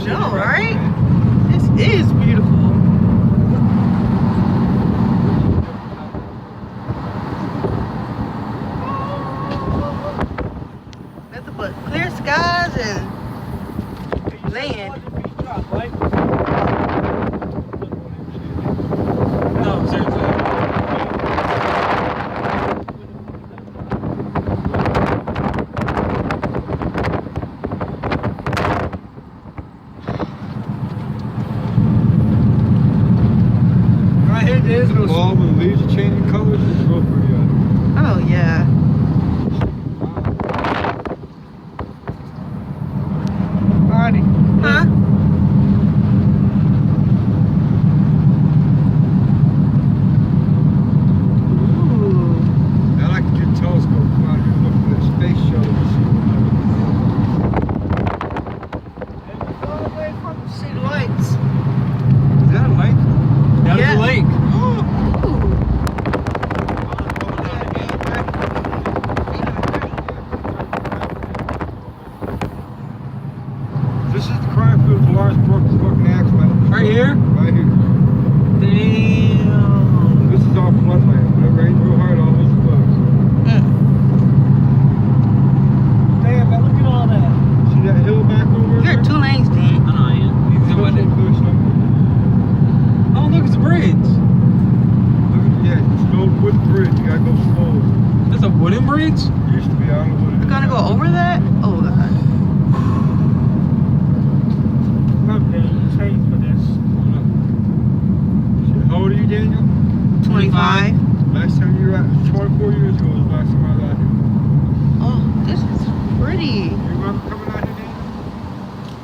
know, right? This is beautiful. Nothing but clear skies and land. No, seriously. Right here, there's no Well, when the leaves are changing colors, it's real pretty out here. Oh, yeah. Alrighty. Huh? Ooh. I like to get a telescope, come out here and look for that space shuttle and see See the lights. Is that a light? That's Yeah. the lake. Ooh. This is the crime field of Lawrence Brooks fucking accident. Right here? Right here. Damn. This is all floodland. When it rains real hard, all this floods. Damn, man, look at all that. See that hill back over You're there? 2 lanes, Dan. I know I am. You can Look do it. Oh, look, it's a bridge. yeah, it's an old wooden bridge. You gotta go slow. That's a wooden bridge? It used to be, I don't know what it is. We're gonna go over that? Oh, God. How old are you, Daniel? 25. Last time you were out, 24 years ago was the last time I was out here. Oh, this is pretty. You remember coming out here, Daniel?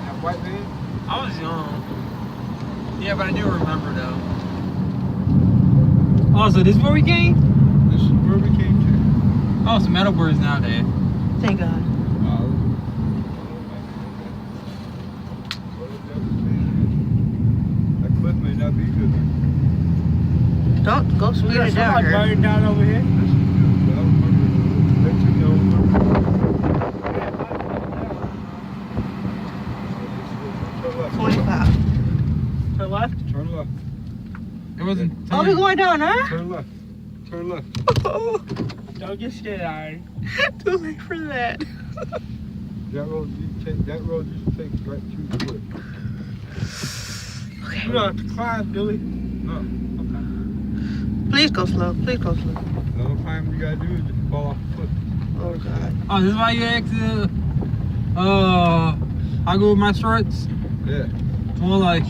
That white van? I was young. Yeah, but I do remember though. Oh, so this is where we came? This is where we came to. Oh, it's metal birds nowadays. Thank God. That cliff may not be good. Don't go speed it down here. burning down over here. This is good, but I remember that took me over. Turn left. 25. To the left? Turn left. It wasn't. Oh, we're going down, huh? Turn left. Turn left. Don't get scared, Ari. Too late for that. That road you take. That road just takes right to the wood. Okay. You don't have to climb, Billy. No. Please go slow. Please go slow. The only time you gotta do is just fall off the cliff. Oh, God. Oh, this is why you asked I go with my shorts? Yeah. More like,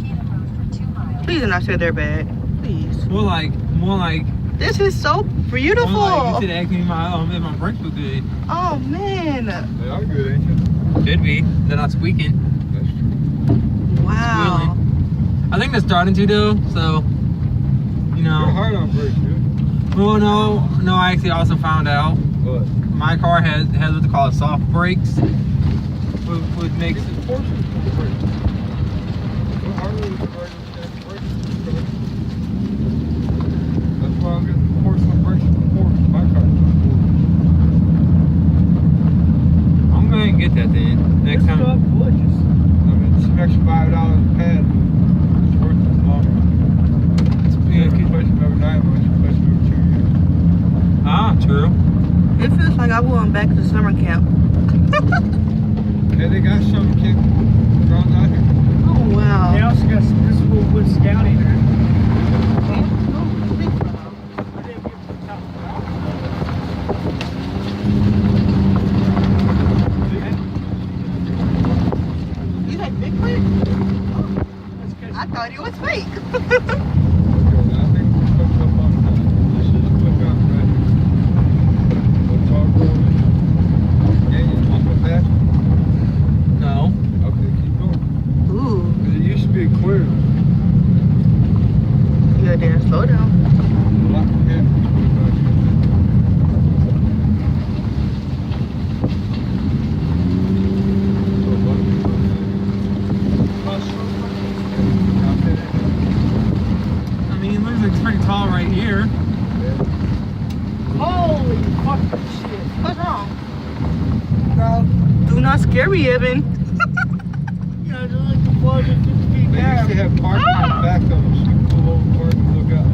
Please do not say they're bad. Please. more like, This is so beautiful. more like you should ask me if my brakes were good. Oh, man. They are good, ain't you? Should be. They're not squeaking. That's true. Wow. I think they're starting to though, so, you You're know. hard on brakes, dude. Well, no, I actually also found out What? my car has what they call soft brakes, which makes It's it. portions of the brakes. Go harder with the brakes than the brakes. That's why I'm getting porcelain brakes from Ford. My car. I'm gonna get that then next time. I mean, it's an extra $5 a pad. It's worth it long run. You Yeah, can replace them every 9 months, replace them every 2 years. Ah, true. It feels like I'm going back to summer camp. Okay, they got some campgrounds out here. Oh, wow. They also got some visible wood scouting there. You like Bigfoot? I thought he was fake. Okay, now I think we're coming up on this is the cookout right here. What's all going on? Yeah, you want to go fast? No. Okay, keep going. Ooh. 'Cause it used to be a clear. Yeah, Dan, slow down. A lot of campers go back here. So, what do we do I mean, it looks like it's pretty tall right here. now? Holy fucking shit. What's wrong? Girl, do not scare me, Evan. You know, look. They used to have parking in the back of them, so you can pull over, park, and look out.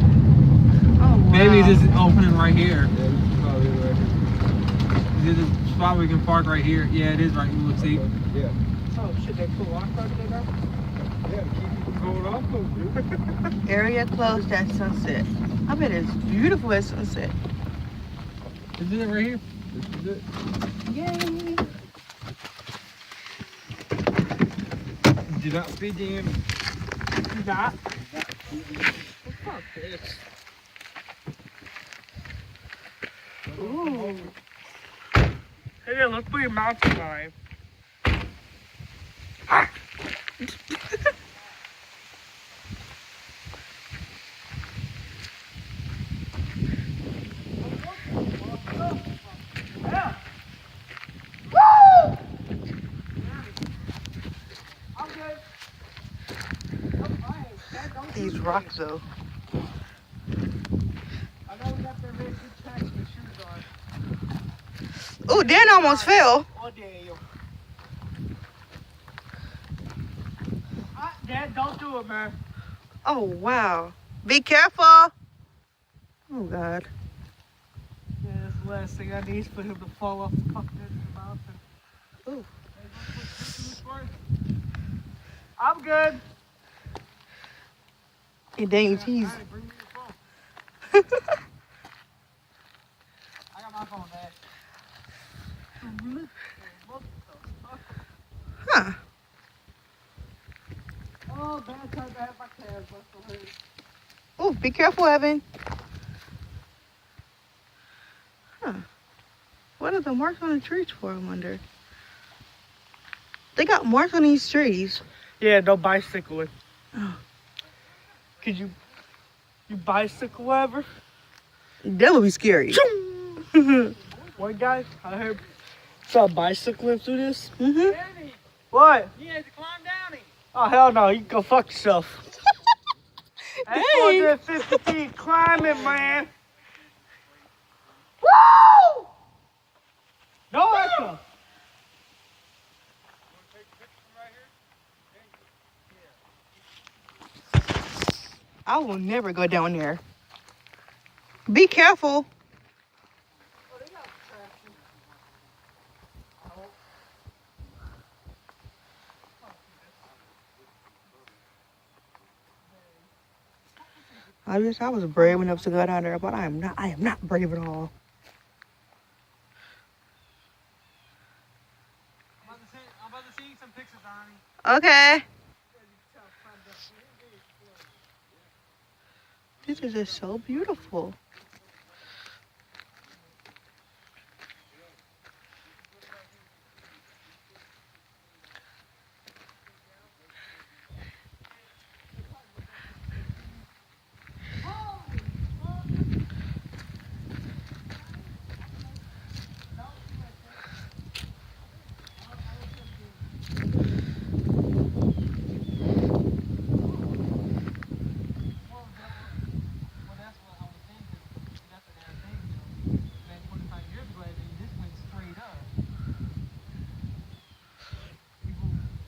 Oh, wow. Maybe this is opening right here. Yeah, this is probably it right here. Is it a spot we can park right here? Yeah, it is right. Look, see. Yeah. Oh, should they pull off right there now? Yeah, to keep you from going off those, dude. Area closed at sunset. I bet it's beautiful at sunset. Is it right here? This is it. Yay. Did you not feed the animals? Not. Fuck this. Ooh. Hey, let's put your mountain lion. These rocks, though. I know we got their red good tracks and shoes on. Ooh, Dan almost fell. Oh, damn. Dad, don't do it, man. Oh, wow. Be careful. Oh, God. Yeah, that's the last thing I need is for him to fall off the fucking edge of the mountain. Ooh. I'm good. Hey, dang, tease. Bring me your phone. I got my phone, Dad. Huh. Oh, bad time to have my calves left alone. Ooh, be careful, Evan. Huh. What are the marks on the trees for, I wonder? They got marks on these trees. Yeah, no bicycling. Oh. Could you bicycle ever? That would be scary. One guy, I heard, saw bicycling through this. Mm-hmm. What? He had to climb down it. Oh, hell no, you can go fuck yourself. That's Dang. 450 feet climbing, man. Woo! No echo. I will never go down there. Be careful. I was brave enough to go down there, but I am not brave at all. I'm about to see some pictures, Donnie. Okay. This is just so beautiful.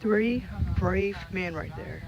Three brave men right there.